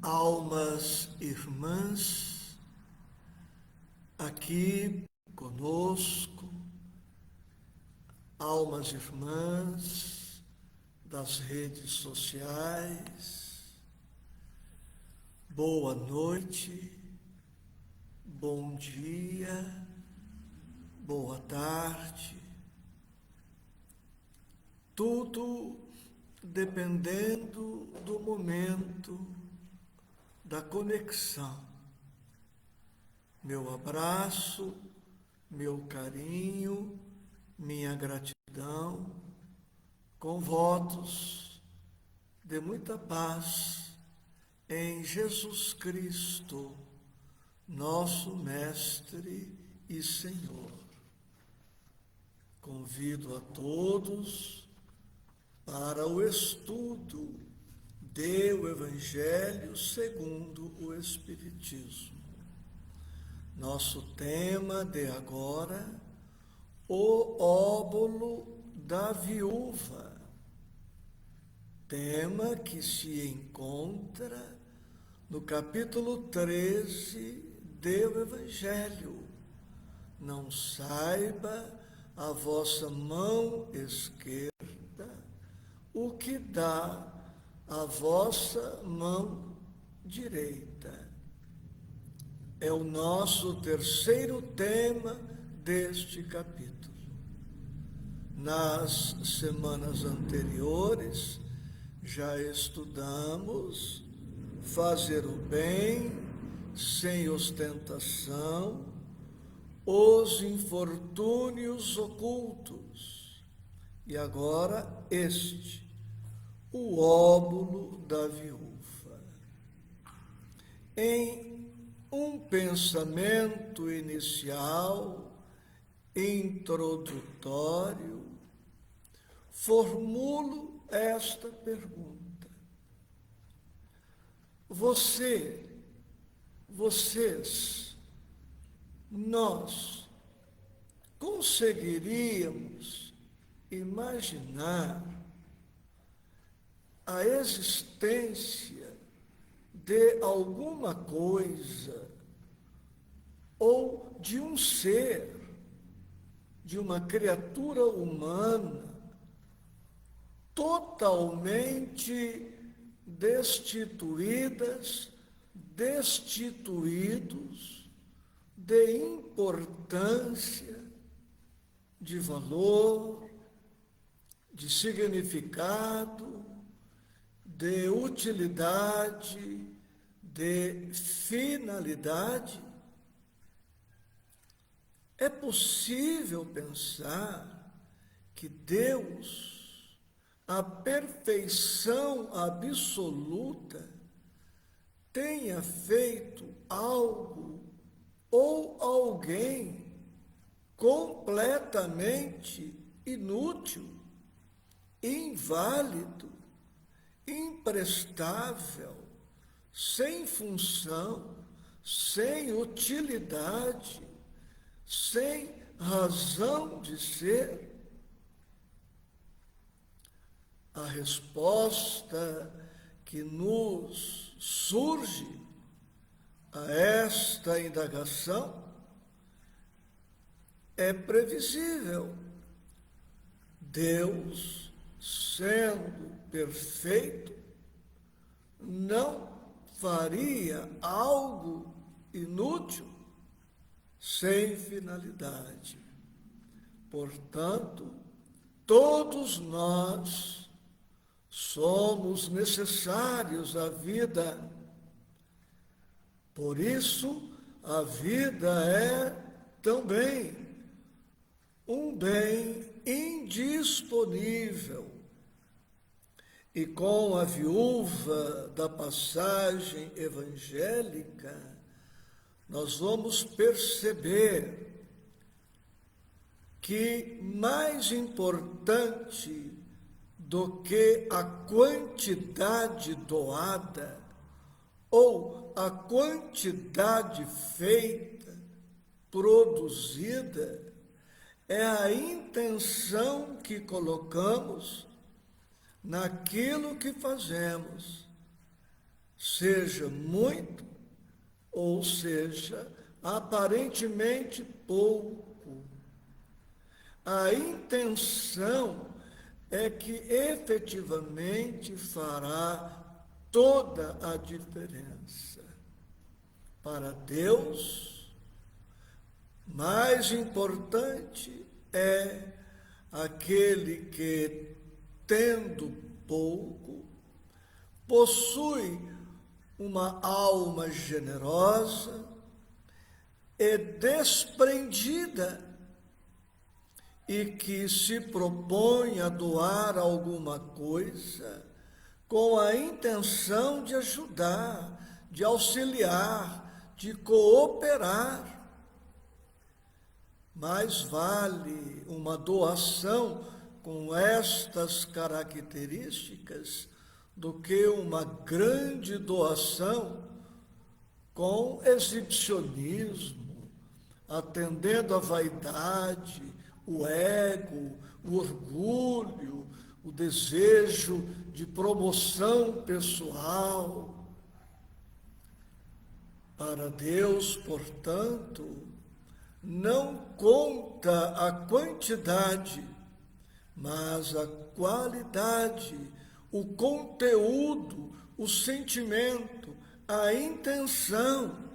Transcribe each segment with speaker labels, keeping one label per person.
Speaker 1: Almas irmãs, aqui conosco, almas irmãs das redes sociais, boa noite, bom dia, boa tarde, tudo dependendo do momento da conexão. Meu abraço, meu carinho, minha gratidão, com votos de muita paz em Jesus Cristo, nosso Mestre e Senhor. Convido a todos para o estudo do Evangelho segundo o Espiritismo. Nosso tema de agora, o óbolo da viúva. Tema que se encontra no capítulo 13 do Evangelho. Não saiba a vossa mão esquerda o que dá a vossa mão direita. É o nosso terceiro tema deste capítulo. Nas semanas anteriores, já estudamos fazer o bem sem ostentação, os infortúnios ocultos. E agora o óbolo da viúva. Em um pensamento inicial, introdutório, formulo esta pergunta. Vocês, nós conseguiríamos imaginar a existência de alguma coisa ou de um ser, de uma criatura humana totalmente destituídos de importância, de valor, de significado, de utilidade, de finalidade? É possível pensar que Deus, a perfeição absoluta, tenha feito algo ou alguém completamente inútil, inválido, imprestável, sem função, sem utilidade, sem razão de ser? A resposta que nos surge a esta indagação é previsível. Deus, sendo perfeito, não faria algo inútil, sem finalidade. Portanto, todos nós somos necessários à vida. Por isso, a vida é também um bem indisponível. E com a viúva da passagem evangélica, nós vamos perceber que mais importante do que a quantidade doada ou a quantidade feita, produzida, é a intenção que colocamos naquilo que fazemos, seja muito ou seja aparentemente pouco. A intenção é que efetivamente fará toda a diferença. Para Deus, mais importante é aquele que, tendo pouco, possui uma alma generosa e desprendida e que se propõe a doar alguma coisa com a intenção de ajudar, de auxiliar, de cooperar. Mais vale uma doação com estas características do que uma grande doação com exibicionismo, atendendo à vaidade, o ego, o orgulho, o desejo de promoção pessoal. Para Deus, portanto, não conta a quantidade, mas a qualidade, o conteúdo, o sentimento, a intenção.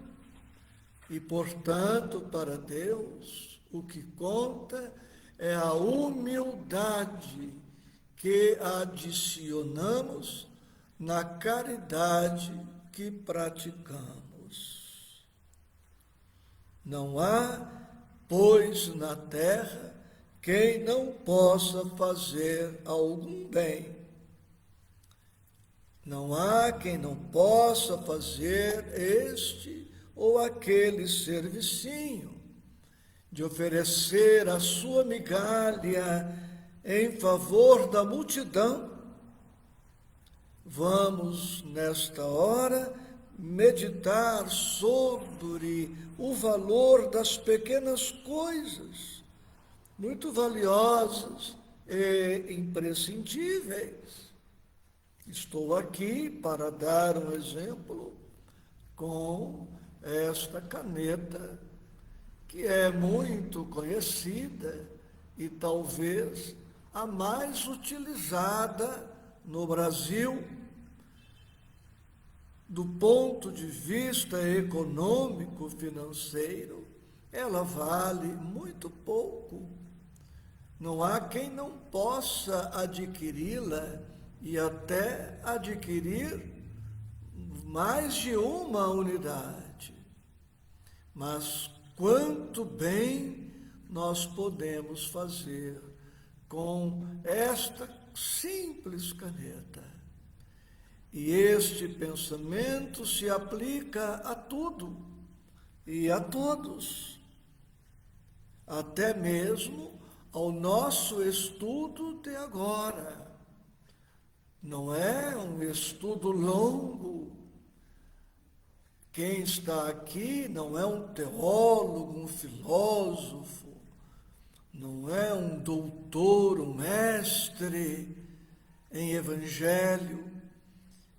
Speaker 1: E, portanto, para Deus, o que conta é a humildade que adicionamos na caridade que praticamos. Não há, pois, na terra quem não possa fazer algum bem. Não há quem não possa fazer este ou aquele servicinho, de oferecer a sua migalha em favor da multidão. Vamos, nesta hora, meditar sobre o valor das pequenas coisas, muito valiosas e imprescindíveis. Estou aqui para dar um exemplo com esta caneta, que é muito conhecida e talvez a mais utilizada no Brasil. Do ponto de vista econômico, financeiro, ela vale muito pouco. Não há quem não possa adquiri-la e até adquirir mais de uma unidade. Mas quanto bem nós podemos fazer com esta simples caneta. E este pensamento se aplica a tudo e a todos, até mesmo ao nosso estudo de agora. Não é um estudo longo. Quem está aqui não é um teólogo, um filósofo, não é um doutor, um mestre em evangelho,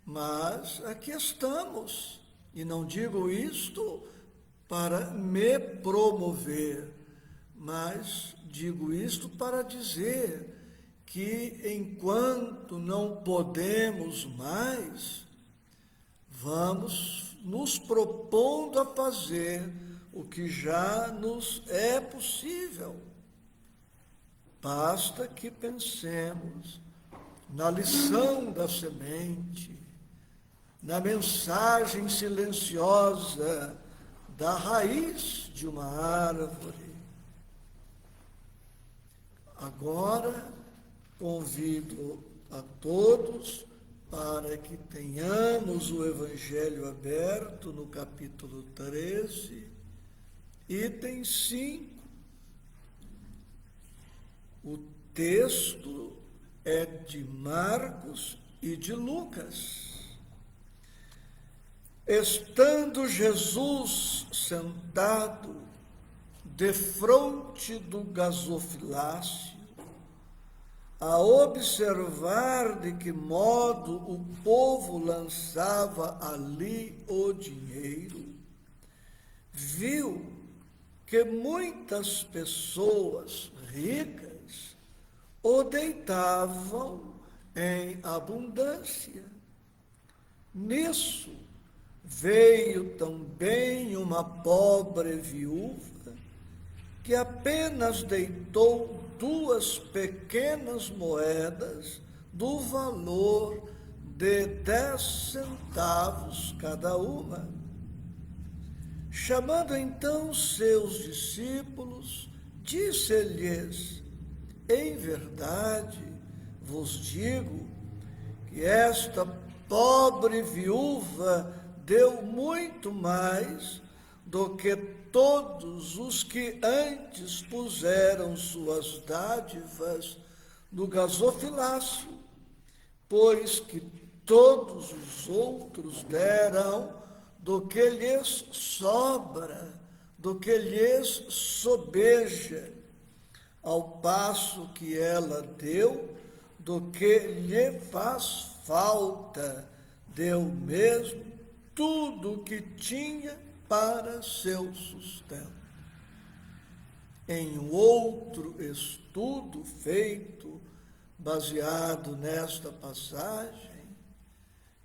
Speaker 1: mas aqui estamos. E não digo isto para me promover, mas digo isto para dizer que enquanto não podemos mais, vamos nos propondo a fazer o que já nos é possível. Basta que pensemos na lição da semente, na mensagem silenciosa da raiz de uma árvore. Agora, convido a todos para que tenhamos o Evangelho aberto no capítulo 13, item 5. O texto é de Marcos e de Lucas. Estando Jesus sentado defronte do gasofilácio, a observar de que modo o povo lançava ali o dinheiro, viu que muitas pessoas ricas o deitavam em abundância. Nisso veio também uma pobre viúva que apenas deitou 2 pequenas moedas do valor de 10 centavos cada uma. Chamando então seus discípulos, disse-lhes: em verdade vos digo que esta pobre viúva deu muito mais do que todos os que antes puseram suas dádivas no gasofilácio, pois que todos os outros deram do que lhes sobra, do que lhes sobeja, ao passo que ela deu do que lhe faz falta, deu mesmo tudo o que tinha para seu sustento. Em outro estudo feito, baseado nesta passagem,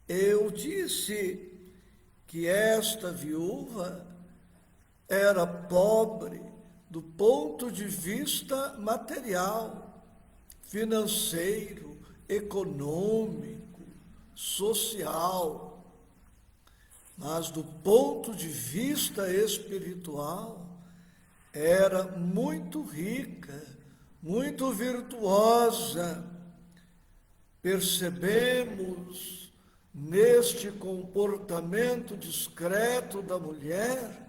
Speaker 1: eu disse que esta viúva era pobre do ponto de vista material, financeiro, econômico, social, mas do ponto de vista espiritual, era muito rica, muito virtuosa. Percebemos neste comportamento discreto da mulher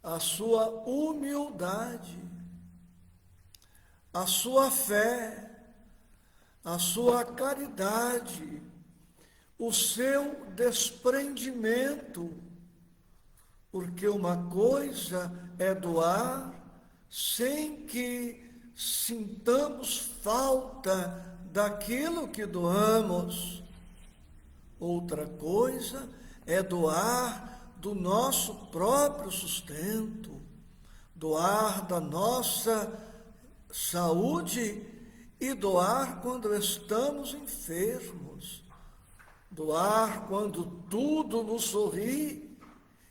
Speaker 1: a sua humildade, a sua fé, a sua caridade, o seu desprendimento, porque uma coisa é doar sem que sintamos falta daquilo que doamos. Outra coisa é doar do nosso próprio sustento, doar da nossa saúde e doar quando estamos enfermos, doar quando tudo nos sorri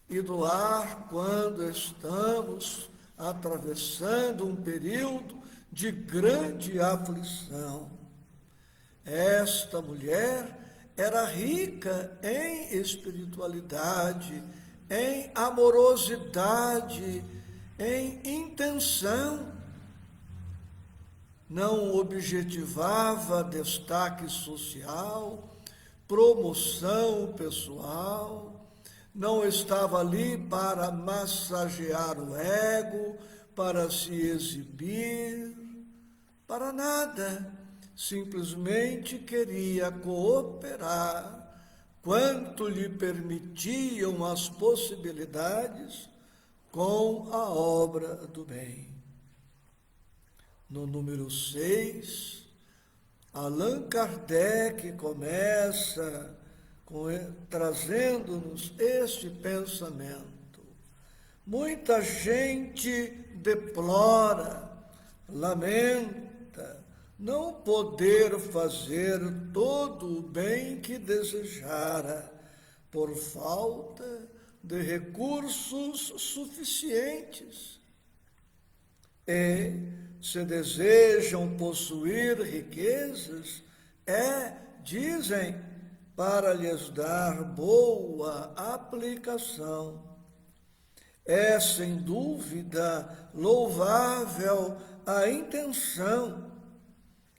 Speaker 1: e doar quando estamos atravessando um período de grande aflição. Esta mulher era rica em espiritualidade, em amorosidade, em intenção. Não objetivava destaque social, promoção pessoal, não estava ali para massagear o ego, para se exibir, para nada. Simplesmente queria cooperar quanto lhe permitiam as possibilidades com a obra do bem. No número 6, Allan Kardec começa trazendo-nos este pensamento. Muita gente deplora, lamenta, não poder fazer todo o bem que desejara, por falta de recursos suficientes. E, se desejam possuir riquezas, dizem, para lhes dar boa aplicação. É, sem dúvida, louvável a intenção,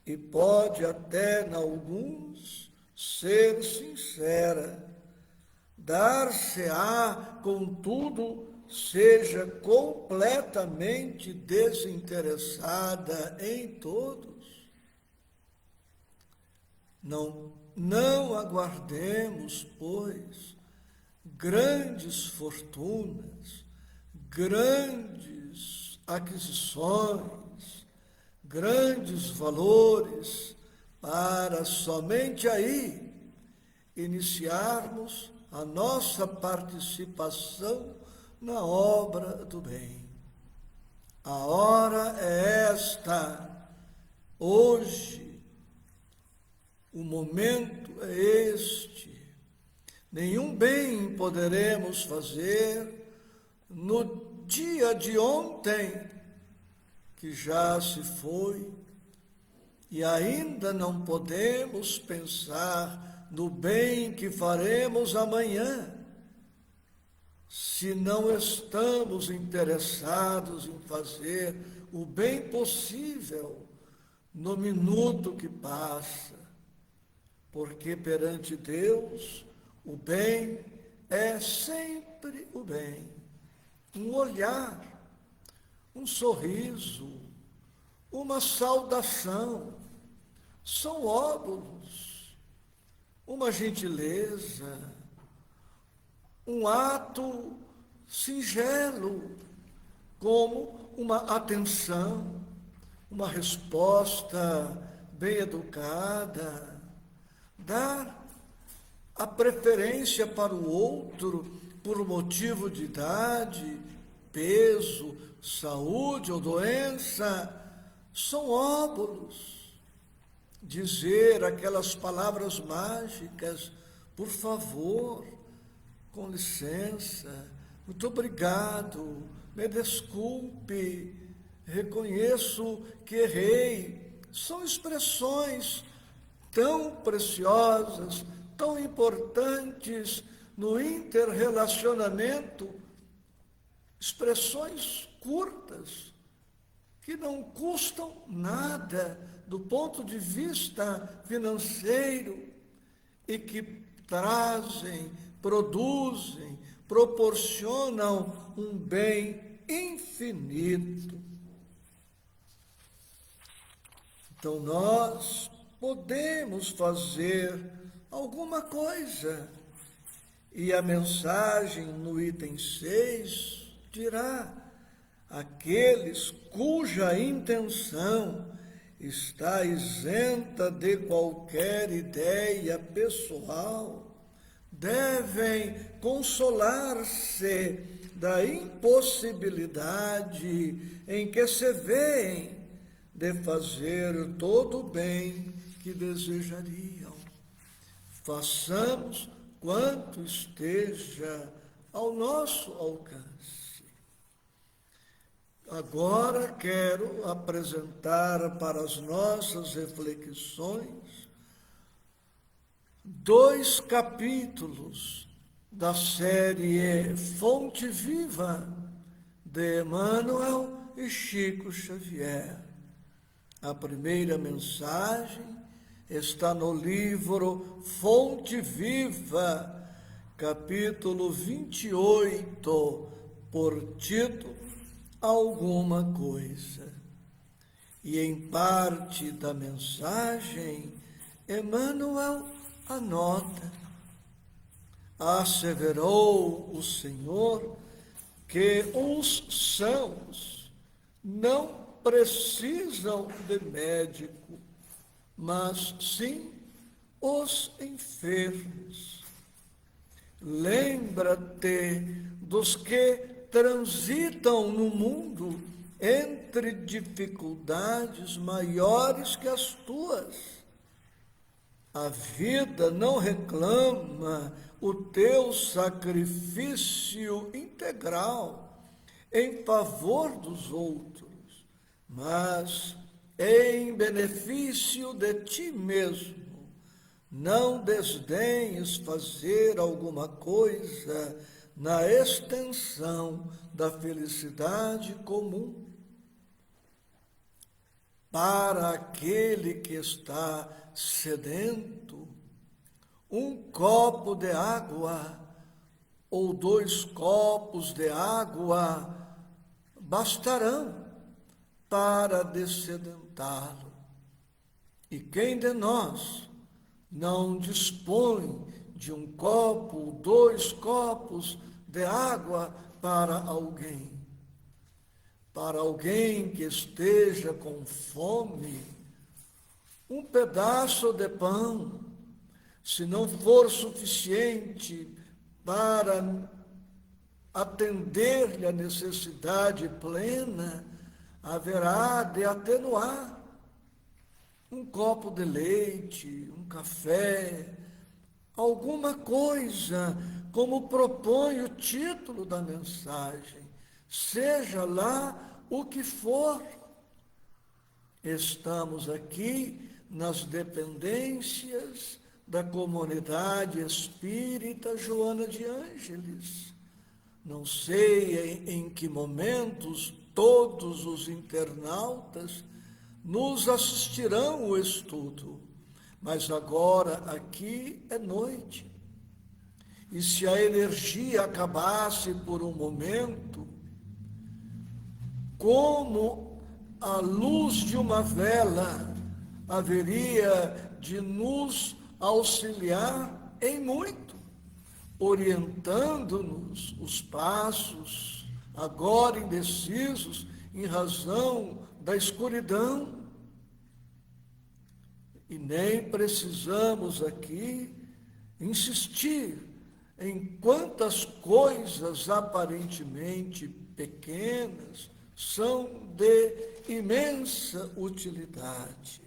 Speaker 1: e pode até, em alguns, ser sincera. Dar-se-á, contudo, seja completamente desinteressada em todos. Não aguardemos, pois, grandes fortunas, grandes aquisições, grandes valores, para somente aí iniciarmos a nossa participação na obra do bem. A hora é esta, hoje, o momento é este. Nenhum bem poderemos fazer no dia de ontem, que já se foi, e ainda não podemos pensar no bem que faremos amanhã, se não estamos interessados em fazer o bem possível no minuto que passa, porque perante Deus o bem é sempre o bem. Um olhar, um sorriso, uma saudação, são óbulos, uma gentileza, um ato singelo, como uma atenção, uma resposta bem educada, dar a preferência para o outro por motivo de idade, peso, saúde ou doença, são óbulos. Dizer aquelas palavras mágicas, por favor, com licença, muito obrigado, me desculpe, reconheço que errei, são expressões tão preciosas, tão importantes no interrelacionamento, expressões curtas, que não custam nada do ponto de vista financeiro e que trazem, produzem, proporcionam um bem infinito. Então nós podemos fazer alguma coisa. E a mensagem no item 6 dirá: aqueles cuja intenção está isenta de qualquer ideia pessoal devem consolar-se da impossibilidade em que se veem de fazer todo o bem que desejariam. Façamos quanto esteja ao nosso alcance. Agora quero apresentar para as nossas reflexões 2 capítulos da série Fonte Viva de Emmanuel e Chico Xavier. A primeira mensagem está no livro Fonte Viva, capítulo 28, por título Alguma Coisa. E em parte da mensagem, Emmanuel anota: asseverou o Senhor que os sãos não precisam de médico, mas sim os enfermos. Lembra-te dos que transitam no mundo entre dificuldades maiores que as tuas. A vida não reclama o teu sacrifício integral em favor dos outros, mas em benefício de ti mesmo. Não desdenhes fazer alguma coisa na extensão da felicidade comum. Para aquele que está sedento, um copo de água ou 2 copos de água bastarão para dessedentá-lo. E quem de nós não dispõe de um copo ou 2 copos de água para alguém? para alguém que esteja com fome, um pedaço de pão, se não for suficiente para atender-lhe a necessidade plena, haverá de atenuar um copo de leite, um café, alguma coisa, como propõe o título da mensagem, seja lá o que for. Estamos aqui nas dependências da comunidade espírita Joana de Ângeles. Não sei em que momentos todos os internautas nos assistirão ao estudo, mas agora aqui é noite. E se a energia acabasse por um momento, como a luz de uma vela haveria de nos auxiliar em muito, orientando-nos os passos, agora indecisos, em razão da escuridão. E nem precisamos aqui insistir em quantas coisas aparentemente pequenas são de imensa utilidade.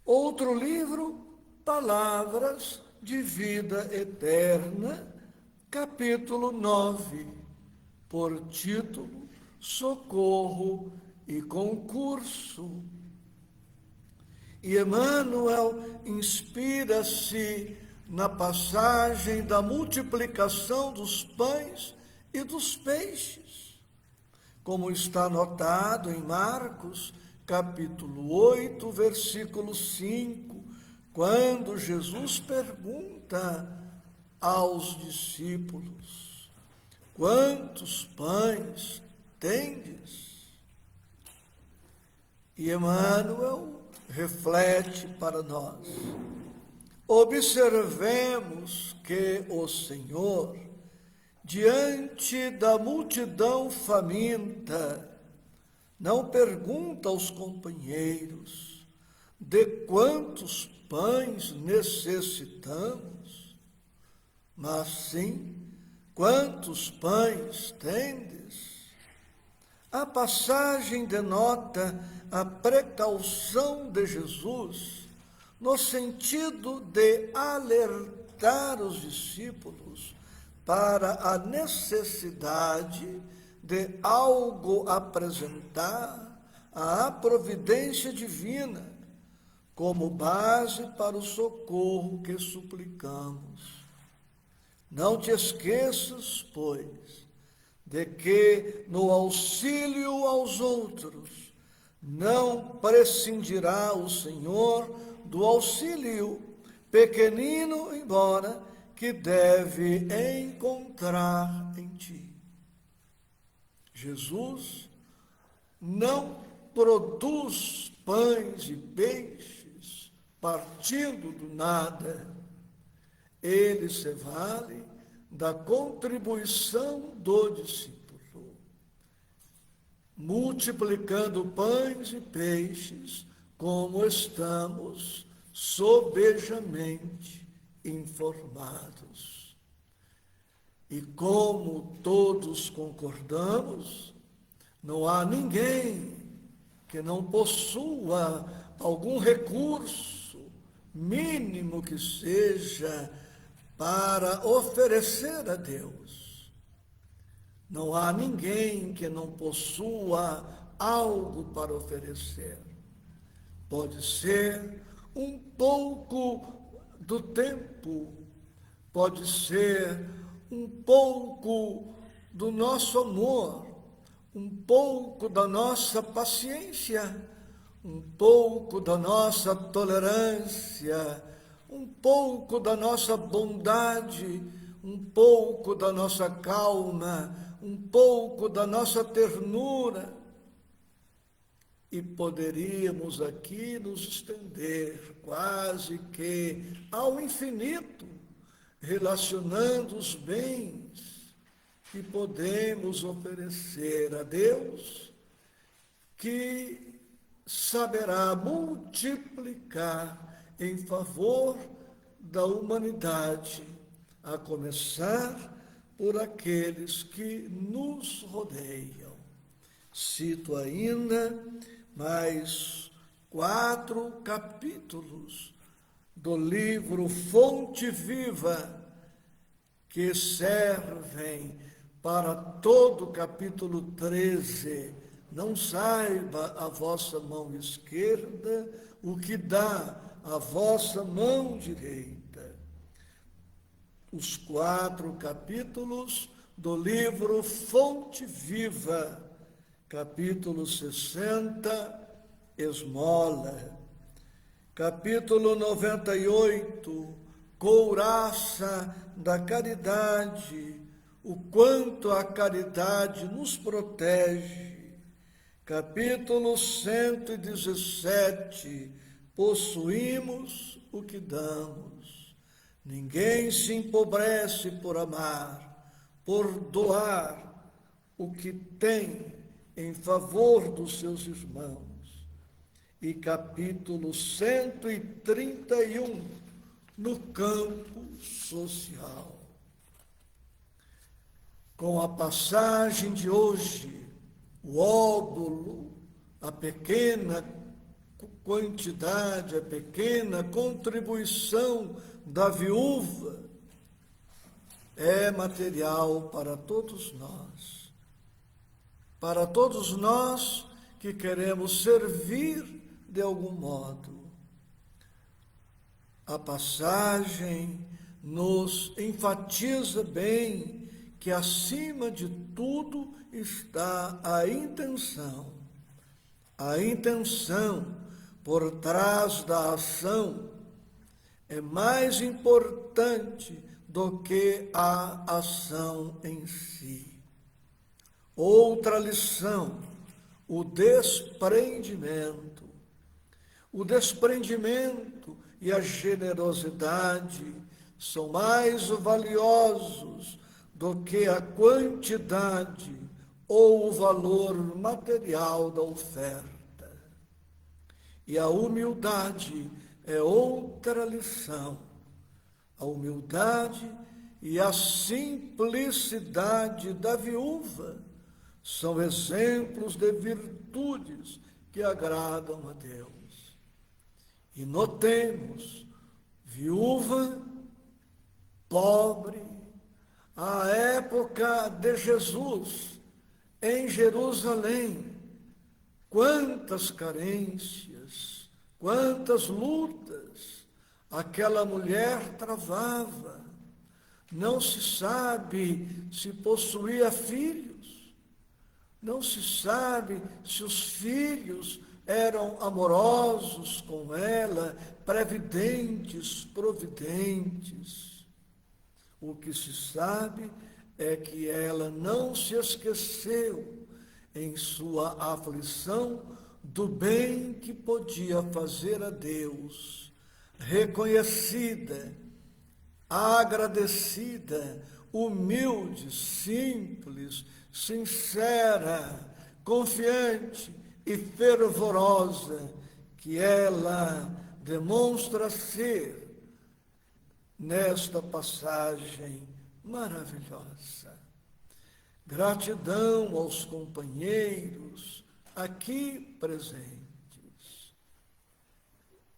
Speaker 1: Outro livro, Palavras de Vida Eterna, capítulo 9, por título Socorro e Concurso. E Emmanuel inspira-se na passagem da multiplicação dos pães e dos peixes, como está notado em Marcos, capítulo 8, versículo 5, quando Jesus pergunta aos discípulos: quantos pães tendes? E Emmanuel reflete para nós: observemos que o Senhor, diante da multidão faminta, não pergunta aos companheiros de quantos pães necessitamos, mas sim quantos pães tendes. A passagem denota a precaução de Jesus no sentido de alertar os discípulos para a necessidade de algo apresentar à providência divina como base para o socorro que suplicamos. Não te esqueças, pois, de que no auxílio aos outros não prescindirá o Senhor do auxílio, pequenino embora, que deve encontrar em ti. Jesus não produz pães e peixes partindo do nada. Ele se vale da contribuição do discípulo, multiplicando pães e peixes, como estamos sobejamente informados. E como todos concordamos, não há ninguém que não possua algum recurso, mínimo que seja, para oferecer a Deus. Não há ninguém que não possua algo para oferecer. Pode ser um pouco do tempo, pode ser um pouco do nosso amor, um pouco da nossa paciência, um pouco da nossa tolerância, um pouco da nossa bondade, um pouco da nossa calma, um pouco da nossa ternura. E poderíamos aqui nos estender quase que ao infinito, relacionando os bens que podemos oferecer a Deus, que saberá multiplicar em favor da humanidade, a começar por aqueles que nos rodeiam. Cito ainda mais 4 capítulos do livro Fonte Viva, que servem para todo o capítulo 13. Não saiba a vossa mão esquerda o que dá a vossa mão direita. Os 4 capítulos do livro Fonte Viva, capítulo 60, esmola. Capítulo 98, couraça da caridade, o quanto a caridade nos protege. Capítulo 117, possuímos o que damos. Ninguém se empobrece por amar, por doar o que tem em favor dos seus irmãos. E capítulo 131, no campo social. Com a passagem de hoje, o óbolo, a pequena quantidade, a pequena contribuição da viúva, é material para todos nós. Para todos nós que queremos servir de algum modo. A passagem nos enfatiza bem que acima de tudo está a intenção. A intenção por trás da ação é mais importante do que a ação em si. Outra lição, o desprendimento. O desprendimento e a generosidade são mais valiosos do que a quantidade ou o valor material da oferta. E a humildade é outra lição. A humildade e a simplicidade da viúva são exemplos de virtudes que agradam a Deus. E notemos, viúva, pobre, à época de Jesus, em Jerusalém, quantas carências, quantas lutas aquela mulher travava. Não se sabe se possuía filhos, não se sabe se os filhos eram amorosos com ela, previdentes, providentes. O que se sabe é que ela não se esqueceu, em sua aflição, do bem que podia fazer a Deus, reconhecida, agradecida, humilde, simples, sincera, confiante e fervorosa que ela demonstra ser nesta passagem maravilhosa. Gratidão aos companheiros aqui presentes.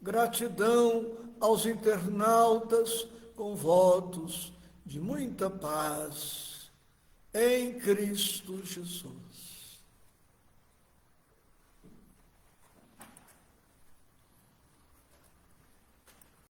Speaker 1: Gratidão aos internautas com votos de muita paz em Cristo Jesus.